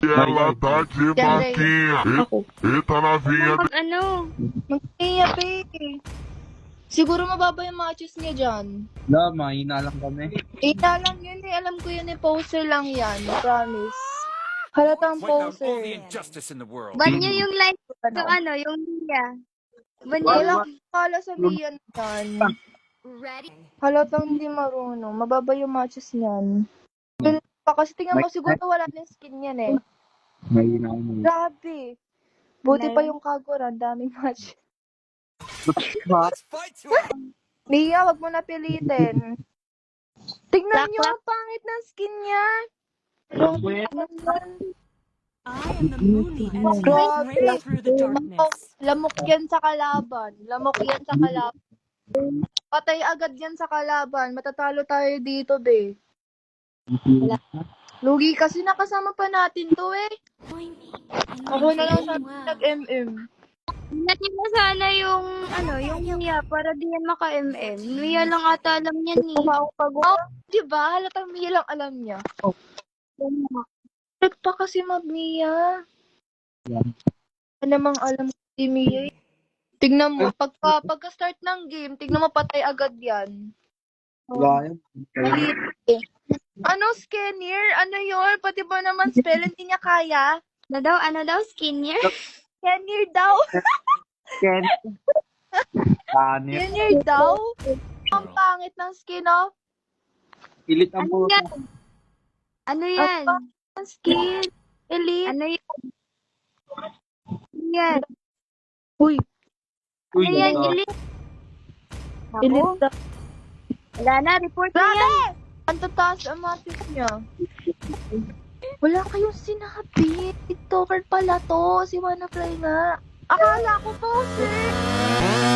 Ela tá de maquinha. Ako. Eita novinha. Ano? Magkaya, pe. Siguro mababa yung matches niya dyan. Wala, mahina lang kami. Lang yun eh. Alam ko yun eh. Poser lang yan. Promise. Halatang Wipe out all the poser. injustice in the world. Banyo yung light. Yung ano, yung Mia. Banyo Wala yung... akong kala sa Mian yan. Halatang hindi marunong. Mababa yung matches niyan. Kasi tingnan mo, siguro wala na yung skin yan eh. Mahina ako. Grabe. Buti pa yung Kagura. Ang daming match. Let's fight to it. Mia, wag mo na pilitin. Tignan Black, niyo, ang pangit ng skin niya. I am the moonlight and Grabe. break through the darkness. Lamok yan sa kalaban. Lamok yan sa kalaban. Patay agad yan sa kalaban. Matatalo tayo dito, be. Lugi kasi nakasama pa natin to eh. Ako na lang sa nag-MM. Natin mo sana yung, ano, yung Mia para di yan maka-MM. Mia lang ata alam niyan eh. Oh, diba? Halatang Mia lang alam niya. Ba't pa kasi mag-Mia? Ano namang alam ko si Mia eh. Tignan mo, pagka-start ng game, tignan mo patay agad yan. Wala yan. Maliit eh. Ano, Skinner? Ano yun? Pati ba naman spell, hindi niya kaya? Ano daw, skinnier? Skinner daw? Ken. Kanit. Skinner daw? Ang pangit ng skin, oh. Ilit ang Ano puto. yan? Ano yan? Ang skin. Elite. Ano yan? Ano yan? Uy, Uy, Ano yan? ganda. Elite? elite daw. Wala na, report na yan. Grabe! Ang tataas ang matis niya. Wala kayong sinabi. TikToker pala to. Si Wannafly nga. Akala ko po, sir.